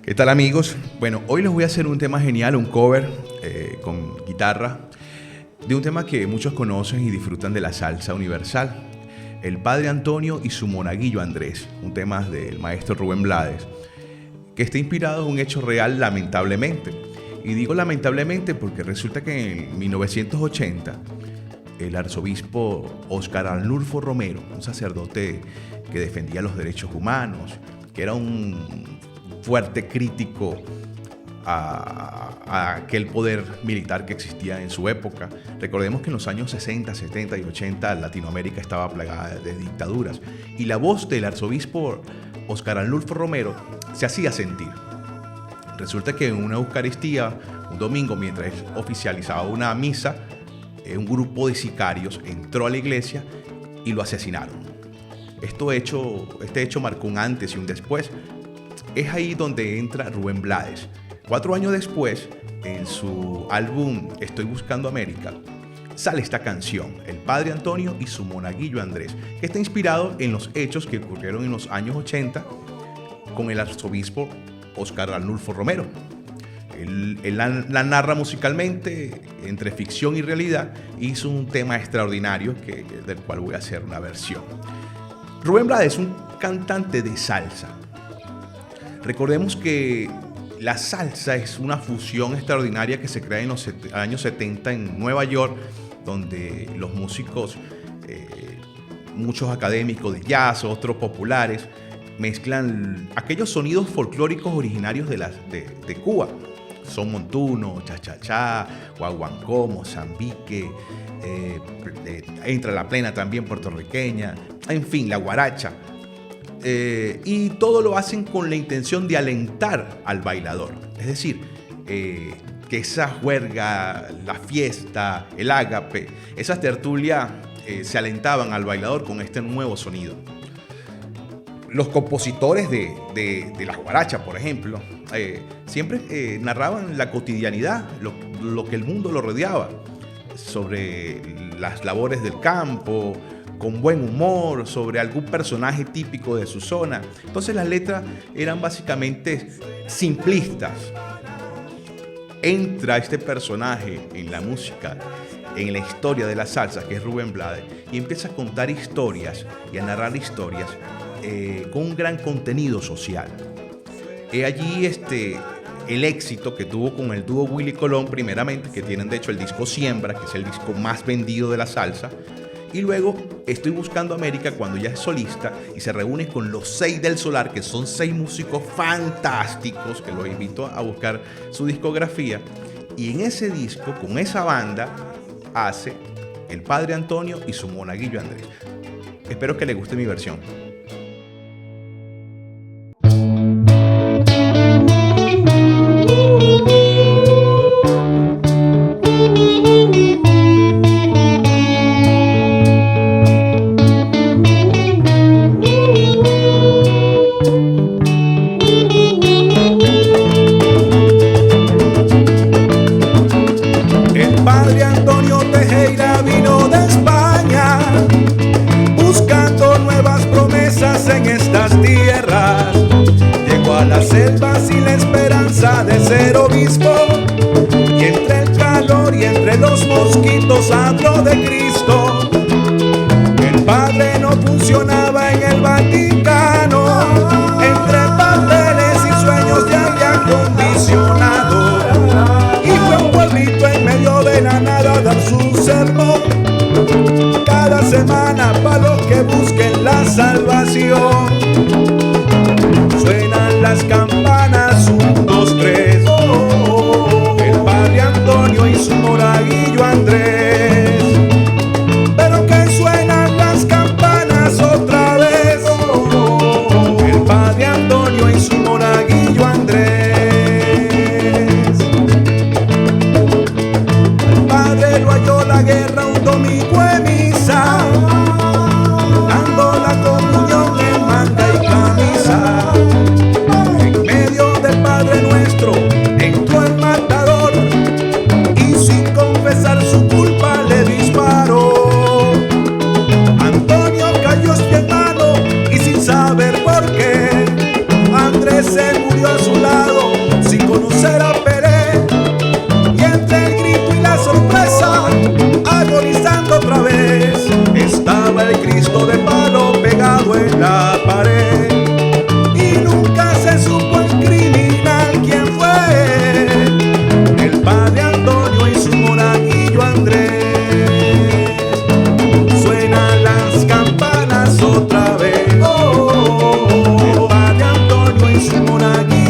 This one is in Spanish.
¿Qué tal, amigos? Bueno, hoy les voy a hacer un tema genial, un cover con guitarra de un tema que muchos conocen y disfrutan de la salsa universal. El Padre Antonio y su monaguillo Andrés, un tema del maestro Rubén Blades, que está inspirado en un hecho real, lamentablemente. Y digo lamentablemente porque resulta que en 1980 el arzobispo Óscar Arnulfo Romero, un sacerdote que defendía los derechos humanos, que era un fuerte crítico a aquel poder militar que existía en su época. Recordemos que en los años 60, 70 y 80 Latinoamérica estaba plagada de dictaduras y la voz del arzobispo Óscar Arnulfo Romero se hacía sentir. Resulta que en una Eucaristía, un domingo, mientras él oficializaba una misa, un grupo de sicarios entró a la iglesia y lo asesinaron. Este hecho marcó un antes y un después. Es ahí donde entra Rubén Blades. 4 años después, en su álbum Estoy Buscando América, sale esta canción, El Padre Antonio y su monaguillo Andrés, que está inspirado en los hechos que ocurrieron en los años 80 con el arzobispo Óscar Arnulfo Romero. Él la narra musicalmente, entre ficción y realidad, y hizo un tema extraordinario del cual voy a hacer una versión. Rubén Blades es un cantante de salsa. Recordemos que la salsa es una fusión extraordinaria que se crea en los años 70 en Nueva York, donde los músicos, muchos académicos de jazz, otros populares, mezclan aquellos sonidos folclóricos originarios de Cuba. Son montuno, cha-cha-cha, guaguancó, Mozambique, entra la plena también puertorriqueña, en fin, la guaracha. Y todo lo hacen con la intención de alentar al bailador. Es decir, que esa juerga, la fiesta, el ágape, esas tertulias se alentaban al bailador con este nuevo sonido. Los compositores de la guaracha, por ejemplo, siempre narraban la cotidianidad, lo que el mundo lo rodeaba, sobre las labores del campo, con buen humor, sobre algún personaje típico de su zona. Entonces las letras eran básicamente simplistas. Entra este personaje en la música, en la historia de la salsa, que es Rubén Blades, y empieza a contar historias y a narrar historias con un gran contenido social. Allí el éxito que tuvo con el dúo Willy Colón, primeramente, que tienen de hecho el disco Siembra, que es el disco más vendido de la salsa, y luego Estoy Buscando América, cuando ya es solista y se reúne con los 6 del Solar, que son 6 músicos fantásticos, que los invito a buscar su discografía, y en ese disco, con esa banda, hace El Padre Antonio y su monaguillo Andrés. Espero que les guste mi versión. Padre Antonio Tejera vino de España buscando nuevas promesas en estas tierras. Llegó a la selva sin la esperanza de ser obispo, y entre el calor y entre los mosquitos habló de Cristo. El padre no funcionaba en el Vaticano, entre papeles y sueños ya había condicionado, y fue a un pueblito en medio de la nada a dar su sermón cada semana para los que busquen la salvación. Suenan las campanas, 1, 2, 3. El Padre Antonio y su monaguillo Andrés. Pero que suenan las campanas otra vez. El Padre Antonio y su monaguillo Andrés. El padre lo halló la guerra un domingo en misa, dando la comunión en manga y camisa. En medio del Padre Nuestro entró el matador y sin confesar su culpa le disparó. Antonio cayó espietado y sin saber por qué, Andrés se murió a su lado conocer a Pérez, y entre el grito y la sorpresa, agonizando otra vez, estaba el Cristo de palo pegado en la pared. Y nunca se supo el criminal quién fue, el padre Antonio y su monaguillo Andrés. Suenan las campanas otra vez, el padre Antonio y su monaguillo